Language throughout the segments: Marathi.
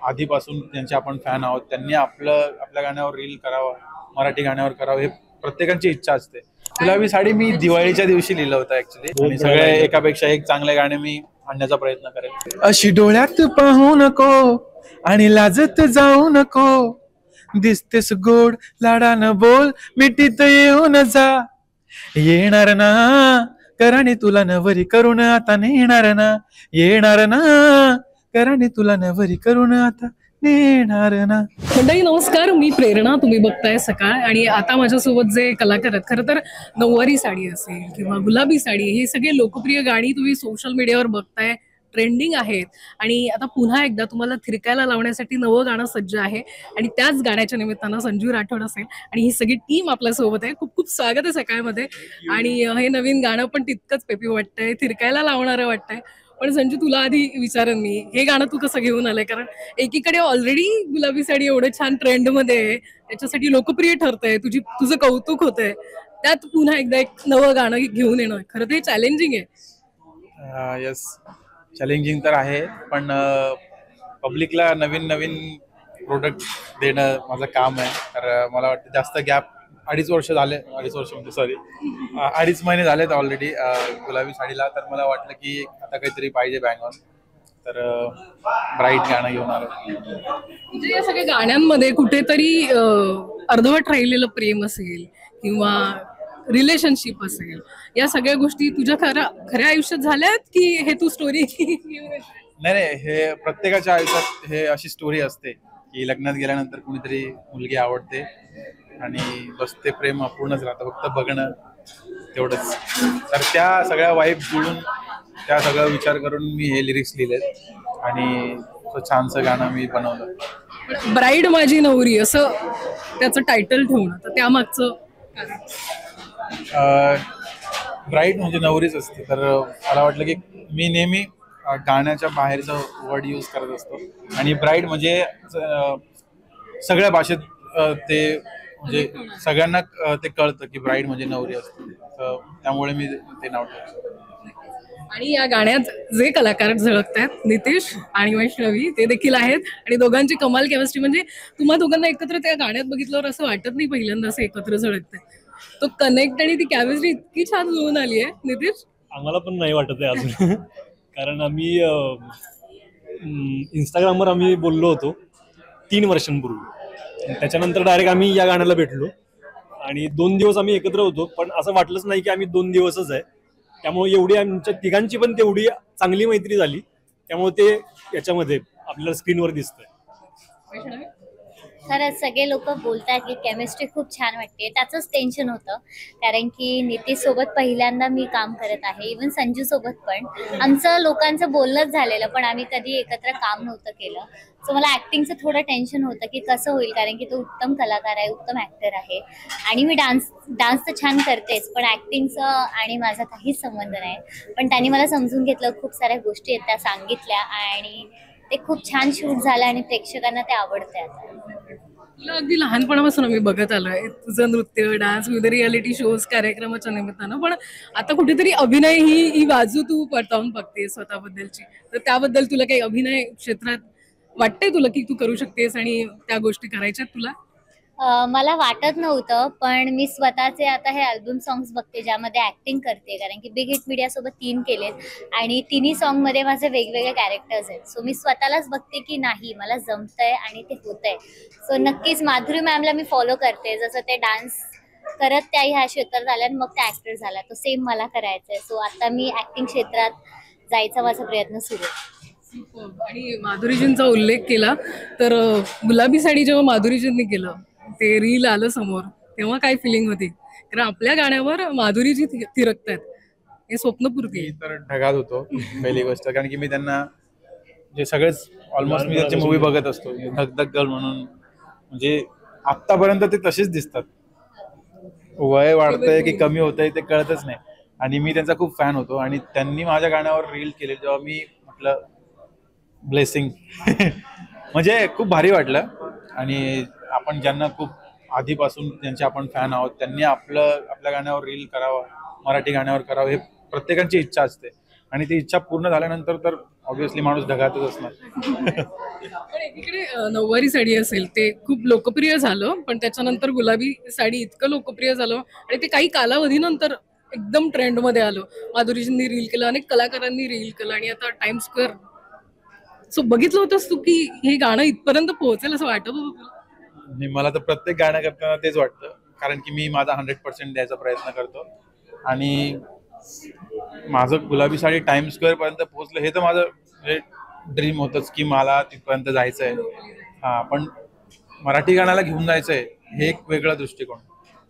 आधीपासून ज्यांचे आपण फॅन आहोत त्यांनी आपल्या गाण्यावर रील करावं, मराठी गाण्यावर करावं, हे प्रत्येकाची इच्छा असते. गुलाबी साडी मी दिवाळीच्या दिवशी लिहिलं होतं ऍक्च्युली, आणि सगळे एकापेक्षा एक चांगले गाणे मी आणण्याचा प्रयत्न करेन. अशी डोळ्यात पाहू नको आणि लाजत जाऊ नको, दिसतेस गोड लाडानं बोल, मिठीत येऊन जा, येणार ना कराने तुला नवरी करून आता नेणार ना, येणार ना कराने तुला नवरी करून आता नेणार ना. मंडळी नमस्कार, मी प्रेरणा, तुम्ही बघताय सकाळ. आणि आता माझ्यासोबत जे कलाकार आहेत, खरं तर नऊवारी साडी असेल किंवा गुलाबी साडी, हे सगळे लोकप्रिय गाणी तुम्ही सोशल मीडियावर बघताय, ट्रेंडिंग आहेत. आणि आता पुन्हा एकदा तुम्हाला थिरकायला लावण्यासाठी नवं गाणं सज्ज आहे, आणि त्याच गाण्याच्या निमित्तानं संजू राठोड असेल आणि ही सगळी टीम आपल्यासोबत आहे. खूप खूप स्वागत आहे सकाळमध्ये. आणि हे नवीन गाणं पण तितकंच पेपी वाटतंय, थिरकायला लावणारं वाटतंय. पण संजू, तुला आधी विचारेन मी, हे गाणं तू कसं घेऊन आलंय? कारण एकीकडे ऑलरेडी गुलाबी साडी एवढं छान ट्रेंडमध्ये आहे, त्याच्यासाठी लोकप्रिय ठरतंय, तुझं कौतुक होतंय, त्यात पुन्हा एकदा एक नवं गाणं घेऊन येणं खरं तर चॅलेंजिंग आहे. येस, चॅलेंजिंग तर आहे, पण पब्लिकला नवीन नवीन प्रोडक्ट देणं माझं काम आहे. तर मला वाटतं जास्त गॅप 2.5 वर्ष झाले, 2.5 वर्ष म्हणजे सॉरी 2.5 महिने झालेत ऑलरेडी गुलाबी साडीला. तर मला वाटलं की आता काहीतरी पाहिजे बँग ऑन, तर ब्राईट गाणं घेऊन आलं. म्हणजे या सगळ्या गाण्यांमध्ये कुठेतरी अर्धवट राहिलेलं प्रेम असेल किंवा रिलेशनशिप असेल, या सगळ्या गोष्टी तुझ्या खऱ्या आयुष्यात झाल्यात की हे तू स्टोरी? नाही, हे प्रत्येकाच्या आयुष्यात हे अशी स्टोरी असते की लग्नात गेल्यानंतर कुणीतरी मुलगी आवडते आणि बस ते प्रेम अपूर्णच राहतं, फक्त बघणं तेवढंच. तर त्या सगळ्या वाईब जुळून, त्या सगळा विचार करून मी हे लिरिक्स लिहिलेत आणि छानसं गाणं मी बनवलं. ब्राईड माझी नवरी असं त्याचं टायटल ठेवणं, तर त्यामागचं ब्राईड म्हणजे नवरीच असते. तर मला वाटलं की मी नेहमी गाण्याच्या बाहेरचं वर्ड यूज करत असतो, आणि ब्राईड म्हणजे सगळ्या भाषेत ते म्हणजे सगळ्यांना ते कळतं की ब्राईड म्हणजे नवरी असते. तर त्यामुळे मी ते नाव ठेवलं. आणि या गाण्यात जे कलाकार झळकतात, नितेश आणि वैष्णवी, ते देखील आहेत. आणि दोघांची कमाल केमिस्ट्री, म्हणजे तुम्हा दोघांना एकत्र त्या गाण्यात बघितल्यावर असं वाटत नाही पहिल्यांदा असं एकत्र झळकतंय. तो कनेक्ट आणि ती केमिस्ट्री इतकी छान जुळून आली आहे. नितेश, आम्हाला पण नाही वाटत आहे अजून कारण आम्ही इंस्टाग्रामवर आम्ही बोललो होतो 3 वर्षांपूर्वी, त्याच्यानंतर डायरेक्ट आम्ही या गाण्याला भेटलो आणि 2 दिवस आम्ही एकत्र होतो, पण असं वाटलंच नाही की आम्ही 2 दिवसच आहे. त्यामुळे एवढी आमच्या तिघांची पण तेवढी चांगली मैत्री झाली, त्यामुळे ते याच्यामध्ये आपल्याला स्क्रीनवर दिसतंय. खरंच सगळे लोक बोलतात की केमिस्ट्री खूप छान वाटते. त्याचंच टेन्शन होतं, कारण की नितीश सोबत पहिल्यांदा मी काम करत आहे, इवन संजू सोबत पण आमचं लोकांचं बोलणंच झालेलं, पण आम्ही कधी एकत्र काम नव्हतं केलं. सो मला ऍक्टिंगचं थोडं टेन्शन होतं की कसं होईल, कारण की तो उत्तम कलाकार आहे, उत्तम ऍक्टर आहे, आणि मी डान्स तर छान करतेच, पण ऍक्टिंगचं आणि माझा काहीच संबंध नाही. पण त्यांनी मला समजून घेतलं, खूप साऱ्या गोष्टी आहेत त्या सांगितल्या, आणि ते खूप छान शूट झालं आणि प्रेक्षकांना ते आवडतंय. आता तुला अगदी लहानपणापासून आम्ही बघत आलोय, तुझं नृत्य, डान्स, विविध रियालिटी शोज कार्यक्रमाच्या निमित्तानं, पण आता कुठेतरी अभिनय ही बाजू तू परतावून बघते स्वतःबद्दलची. तर त्याबद्दल तुला काही अभिनय क्षेत्रात वाटतंय तुला की तू करू शकतेस आणि त्या गोष्टी करायच्यात तुला? मला वाटत नव्हतं, पण मी स्वतःचे आता हे अल्बम सॉंग्स बघते ज्यामध्ये ऍक्टिंग करते, कारण की बिग हिट मीडिया सोबत 3 केलेत आणि तिन्ही सॉन्ग मध्ये माझे वेगवेगळे कॅरेक्टर्स आहेत. सो मी स्वतःलाच बघते की नाही, मला जमतंय आणि ते होतंय. सो नक्कीच माधुरी मॅमला मी फॉलो करते, जसं ते डान्स करत त्या ह्या क्षेत्रात आल्या आणि मग त्या ऍक्टर झाल्या, तो सेम मला करायचंय. सो आता मी ऍक्टिंग क्षेत्रात जायचा माझा प्रयत्न सुरू आहे. आणि माधुरीजींचा उल्लेख केला तर गुलाबी साडी जेव्हा माधुरीजींनी केलं, ते रील आलं समोर, तेव्हा काय फिलिंग होती? कारण आपल्या गाण्यावर माधुरीजी थिरकतात, हे स्वप्नपूर्ती. मी तर ढगात होतो पहिली गोष्ट, कारण की मी त्यांना जे सगळेच ऑलमोस्ट मी त्यांची मूवी बघत असतो, धगधग गर्ल म्हणून, म्हणजे आतापर्यंत ते तसेच दिसतात. वय वाढतंय की कमी होतंय ते कळतच नाही, आणि मी त्यांचा खूप फॅन होतो. आणि त्यांनी माझ्या गाण्यावर रील केले जेव्हा मी म्हटलं ब्लेसिंग म्हणजे खूप भारी वाटलं. आणि आपण ज्यांना खूप आधीपासून ज्यांचे आपण फॅन आहोत त्यांनी आपल्या गाण्यावर रील करावं, मराठी गाण्यावर करावं, हे प्रत्येकाची इच्छा असते. आणि ती इच्छा पूर्ण झाल्यानंतर तर ऑब्व्हियसली माणूस ढगातच असणार. पण एकीकडे नऊवारी साडी असेल ते खूप लोकप्रिय झालं, पण त्याच्यानंतर गुलाबी साडी इतकं लोकप्रिय झालं आणि ते काही कालावधीनंतर एकदम ट्रेंडमध्ये आलं. माधुरीजींनी रील केलं, अनेक कलाकारांनी रील केलं आणि आता टाइम स्क्वेअर. सो बघितलं होतंस तू की हे गाणं इथपर्यंत पोहोचेल असं वाटत होतं तुला? आणि मला तर प्रत्येक गाणं करताना तेच वाटतं, कारण की मी माझा 100% द्यायचा प्रयत्न करतो. आणि माझं गुलाबी साडी टाइम स्क्वेअर पर्यंत पोहोचलं हे तर माझं ड्रीम होतंच की मला तिथपर्यंत जायचं आहे. हा, पण मराठी गाण्याला घेऊन जायचं आहे हे एक वेगळा दृष्टिकोन.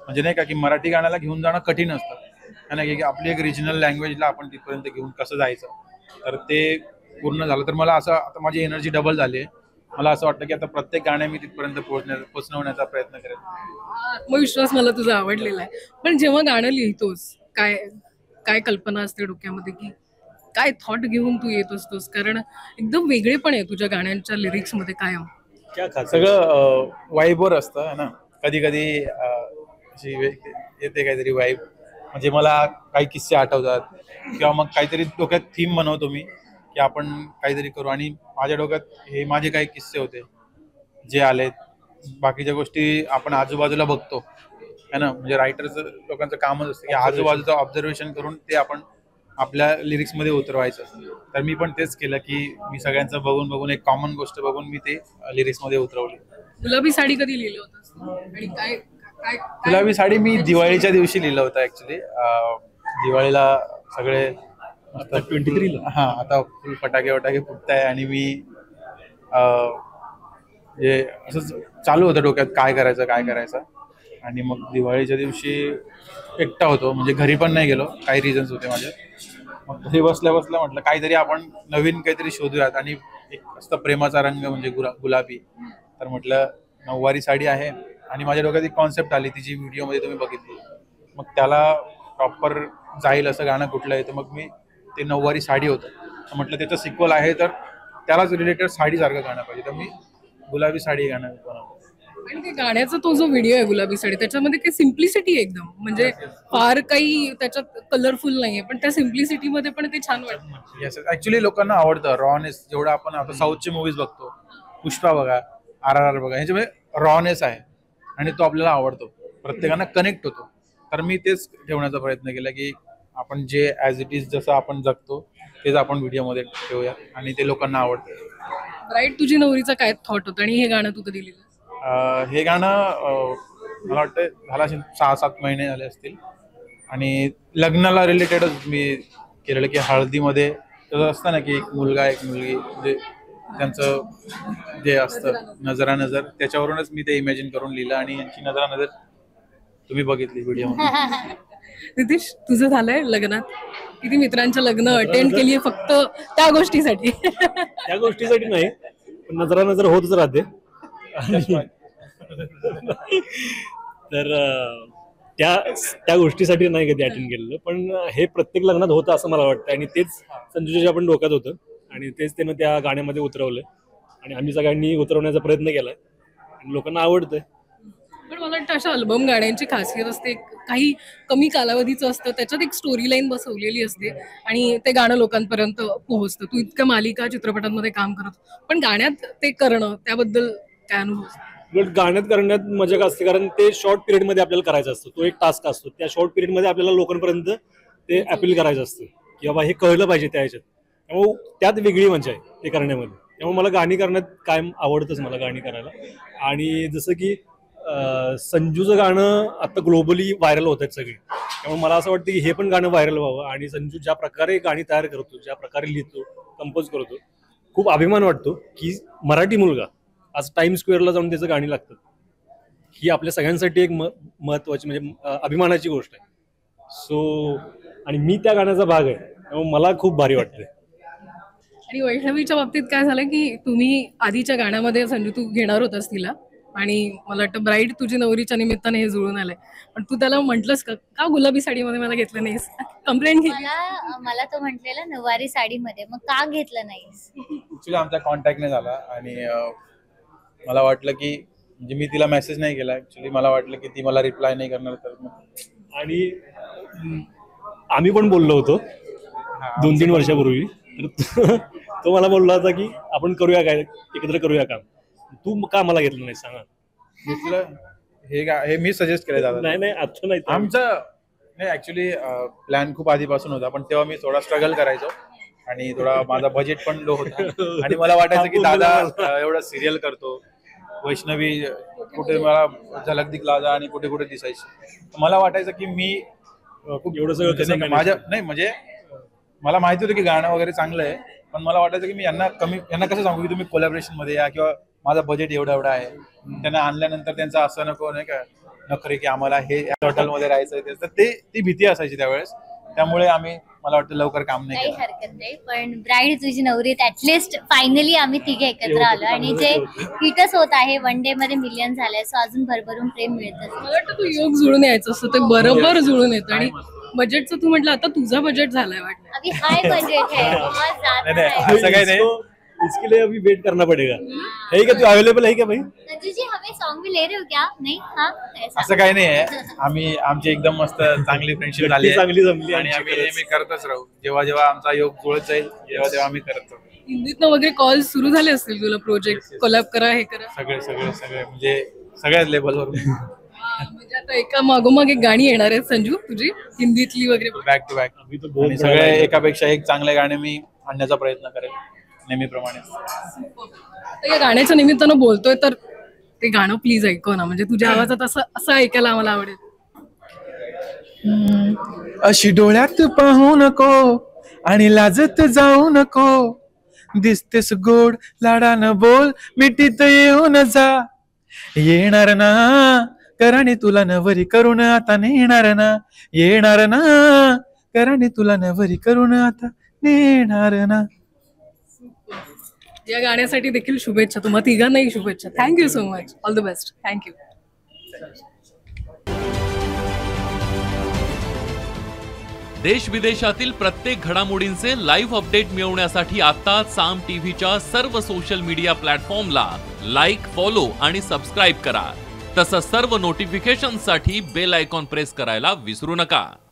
म्हणजे नाही का की मराठी गाण्याला घेऊन जाणं कठीण असतं, है ना, की आपली एक रिजनल लँग्वेजला आपण तिथपर्यंत घेऊन कसं जायचं. तर ते पूर्ण झालं तर मला असं आता माझी एनर्जी डबल झाली आहे. मला असं वाटतं की आता प्रत्येक गाणं मी तिथपर्यंत पोहोचवण्याचा प्रयत्न करेन. आत्मविश्वास मला तुझा आवडलेला आहे. पण जेव्हा गाणं लिहितोस काय काय कल्पना असते डोक्यामध्ये की काय थॉट घेऊन तू येत असतोस? कारण एकदम वेगळेपण आहे तुझ्या गाण्यांच्या लिरिक्स मध्ये कायम. क्या खास सगळं वाईबवर असतं, है ना. कधी कधी अशी येते काहीतरी वाईब, म्हणजे मला काही किस्से आठवतात किंवा मग काहीतरी डोक्यात थीम बनवतो मी की आपण काहीतरी करू. आणि माझ्या डोक्यात हे माझे काही किस्से होते जे आलेत. बाकीच्या गोष्टी आपण आजूबाजूला बघतो, है ना. म्हणजे रायटरचं लोकांचं कामच असतं की आजूबाजूचं ऑब्झर्वेशन करून ते आपण आपल्या लिरिक्समध्ये उतरवायचं. तर मी पण तेच केलं की मी सगळ्यांचं बघून बघून एक कॉमन गोष्ट बघून मी ते लिरिक्समध्ये उतरवली. गुलाबी साडी कधी लिहिलं होतंस आणि काय काय गुलाबी साडी मी दिवाळीच्या दिवशी लिहिलं होतं ऍक्च्युली. दिवाळीला सगळे 23ला. हा, आता फुल फटाके वटाके फुटताय आणि मी जे असंच चालू होतं डोक्यात काय करायचं. आणि मग दिवाळीच्या दिवशी एकटा होतो, म्हणजे घरी पण नाही गेलो, काही रिझन्स होते माझे. मग घरी बसल्या म्हटलं काहीतरी आपण नवीन काहीतरी शोधूयात. आणि एक असतं प्रेमाचा रंग म्हणजे गुलाबी. तर म्हटलं नऊवारी साडी आहे आणि माझ्या डोक्यात एक कॉन्सेप्ट आली ती जी व्हिडिओमध्ये तुम्ही बघितली. मग त्याला प्रॉपर जाईल असं गाणं कुठलं आहे, तर मग मी ते नऊवारी साडी होतं. तर म्हटलं त्याचं सिक्वल आहे तर त्यालाच रिलेटेड साडीसारखं गाणं पाहिजे, तर मी गुलाबी साडी गाणं बनवलं. आणि ते गाण्याचा तो जो व्हिडिओ आहे गुलाबी साडी त्याच्यामध्ये काही सिम्प्लिसिटी आहे एकदम. म्हणजे फार काही त्याच्यात कलरफुल नाहीये, पण त्या सिम्प्लिसिटी मध्ये पण ते छान वाटतं. येस, ऍक्च्युली लोकांना आवडतं रॉनेस. जेवढं आपण आता साऊथचे मूवीज बघतो, पुष्पा बघा, RRR बघा, ह्याच्यामध्ये रॉनेस आहे आणि तो आपल्याला आवडतो, प्रत्येकांना कनेक्ट होतो. तर मी तेच ठेवण्याचा प्रयत्न केला की आपण जे ॲज इट इज जसं आपण जगतो तेच आपण व्हिडिओमध्ये ठेवूया आणि ते लोकांना आवडतं. राईट, तुझी नवरीचा काय थॉट होता आणि हे गाणं तू कधी लिहिलं? हे गाणं मला वाटतं झालं असेल 6-7 महिने झाले असतील. आणि लग्नाला रिलेटेडच मी केलेलं की हळदीमध्ये तसं असतं ना की एक मुलगा एक मुलगी, म्हणजे त्यांचं जे असतं नजरा नजर, त्याच्यावरूनच मी ते इमॅजिन करून लिहिलं आणि यांची नजरा नजर तुम्ही बघितली व्हिडिओमध्ये. नितीश, तुझं झालंय लग्नात? किती मित्रांचं लग्न अटेंड केलीये फक्त त्या गोष्टीसाठी? त्या गोष्टीसाठी नाही, पण नजरा नजर होतच राहते. तर त्या गोष्टीसाठी नाही कधी अटेंड केलेलं, पण हे प्रत्येक लग्नात होतं असं मला वाटतं. आणि तेच संजूच्या पण डोक्यात होतं आणि तेच त्यानं त्या गाण्यामध्ये उतरवलं आणि आम्ही सगळ्यांनी उतरवण्याचा प्रयत्न केलाय आणि लोकांना आवडतंय. पण मला वाटतं अशा अल्बम गाण्यांची खासियत असते, काही कमी कालावधीचं असतं, त्याच्यात एक स्टोरी लाईन बसवलेली असते आणि ते गाणं लोकांपर्यंत पोहोचतं. तू इतक्या मालिका चित्रपटांमध्ये काम करत, पण गाण्यात ते करणं त्याबद्दल काय अनुभव? उलट गाण्यात करण्यात मजा का असते, कारण ते शॉर्ट पिरियडमध्ये आपल्याला करायचं असतं. तो एक टास्क असतो, त्या शॉर्ट पिरियडमध्ये आपल्याला लोकांपर्यंत ते अपील करायचं असतं की बाबा हे कळलं पाहिजे त्या ह्याच्यात. त्यामुळे त्यात वेगळी मजा आहे ते करण्यामध्ये. त्यामुळे मला गाणी करण्यात कायम आवडतंच मला गाणी करायला. आणि जसं की संजूचं गाणं आता ग्लोबली व्हायरल होत आहेत सगळे, त्यामुळे मला असं वाटतं की हे पण गाणं व्हायरल व्हावं. आणि संजू ज्या प्रकारे गाणी तयार करतो, ज्या प्रकारे लिहितो, कंपोज करतो, खूप अभिमान वाटतो की मराठी मुलगा आज टाइम स्क्वेअरला जाऊन त्याचं गाणी लागतात. ही आपल्या सगळ्यांसाठी एक महत्वाची म्हणजे अभिमानाची गोष्ट आहे. सो आणि मी त्या गाण्याचा भाग आहे, त्यामुळे मला खूप भारी वाटतंय. आणि वैष्णवीच्या बाबतीत काय झालं की तुम्ही आधीच्या गाण्यामध्ये संजू तू घेणार होतास तिला आणि मला वाटतं ब्राईड तुझी नवरीच्या निमित्ताने हे जुळून आलंय, पण तू त्याला म्हटलंस का गुलाबी साडीमध्ये मला घेतलं नाहीस? कंप्लेंट केली? मला तो म्हटलेला नऊवारी साडीमध्ये, मग का घेतलं नाहीस? ऍक्च्युली आमचा कॉन्टॅक्ट नाही झाला आणि मला वाटलं की म्हणजे मी तिला मेसेज नाही केला. ऍक्च्युली मला वाटलं की ती मला रिप्लाय नाही करणार, तर आणि आम्ही पण बोललो होतो 2-3 वर्षापूर्वी. तर तो मला बोलला होता की आपण करूया काय, एकत्र करूया काम. तू का मला घेतलं नाही सांगा. हे मी सजेस्ट केलं दादा. नाही आता नाही. आमचं नाही ऍक्च्युली प्लॅन खूप आधीपासून होता, पण तेव्हा मी थोडा स्ट्रगल करायचो आणि थोडा माझा बजेट पण लो होता आणि मला वाटायचं की दादा एवढा सिरियल करतो, वैष्णवी कुठे मला झलक दिखला आणि कुठे कुठे दिसायची. मला वाटायचं की मी खूप एवढं सगळं कसं म्हणजे माझ्या नाही म्हणजे मला माहिती होतं की गाणं वगैरे चांगलं आहे, पण मला वाटायचं की मी यांना कसं सांगू की तुम्ही कोलॅबरेशन मध्ये या, किंवा माझा बजेट एवढा आहे. त्यांना आणल्यानंतर त्यांचं असं नको नाही का नखरे की आम्हाला हे हॉटेलमध्ये राहायचं, तर ती भीती असायची त्यावेळेस. त्यामुळे मला वाटतं लवकर काम नाही काही केलं. हरकत नाही, पण ब्राईड तुझी नवरी ऍटलिस्ट फायनली आम्ही तिघे एकत्र आलो आणि जे हिटच होत आहे, वन डे मध्ये मिलियन झालंय. सो अजून भरभरून प्रेम मिळतं. मला वाटतं तू योग जुळून यायचं असतं, ते बरोबर जुळून येतं. आणि बजेटचं तू म्हटलं आता तुझा बजेट झालाय वाटतं. अभी हाय बजेट है, बहुत ज्यादा नाही, है. असं काही नाही. इसके लिए अभी वेट करना पड़ेगा. है क्या, तू अवेलेबल है क्या भाई? संजू जी हमें सॉन्ग भी ले रहे हो क्या? नहीं, हाँ ऐसा. असं काही नाही आहे. आमची एकदम मस्त चांगली फ्रेंडशिप झाली आहे चांगली जमली आणि आम्ही नेहमी करतच राहू. जेव्हा जेव्हा आमचा योग जुळत जाईल तेव्हा आम्ही करत राहू. हिंदीतनं वगैरे कॉल सुरू झाले असतील तुला, प्रोजेक्ट कोलॅब करा, हे करा. सगळे म्हणजे सगळ्याच लेवलवर म्हणजे आता एका मागोमाग एक गाणी येणार आहेत संजू तुझी, हिंदीतली वगैरे. Back to back. अभी तो बहुत आणि सगळे एकापेक्षा एक चांगले गाणे मी आणण्याचा प्रयत्न करेन नेहमीप्रमाणे. आता या गाण्याच्या निमित्तानं बोलतोय तर ते गाणं प्लीज ऐकव ना, म्हणजे तुझ्या आवाजात असं ऐकायला आम्हाला आवडेल. अशी डोळ्यात पाहू नको आणि लाजत जाऊ नको, दिसतेस गोड लाडानं बोल, मिठीत येऊन जा. येणार ना कराने तुला नवरी करून आता नेणार ना, येणार ना कराने तुला नवरी करून आता नेणार ना. या गाण्यासाठी देखील शुभेच्छा, तुम्हा तिघांनाही शुभेच्छा. Thank you so much, all the best. Thank you. देश विदेशातील प्रत्येक घडामोडींचे लाईव्ह अपडेट मिळवण्यासाठी आता साम टीव्हीच्या सर्व सोशल मीडिया प्लॅटफॉर्मला लाईक, फॉलो आणि सबस्क्राईब करा. तसंच सर्व नोटिफिकेशनसाठी बेल आयकॉन प्रेस करायला विसरू नका.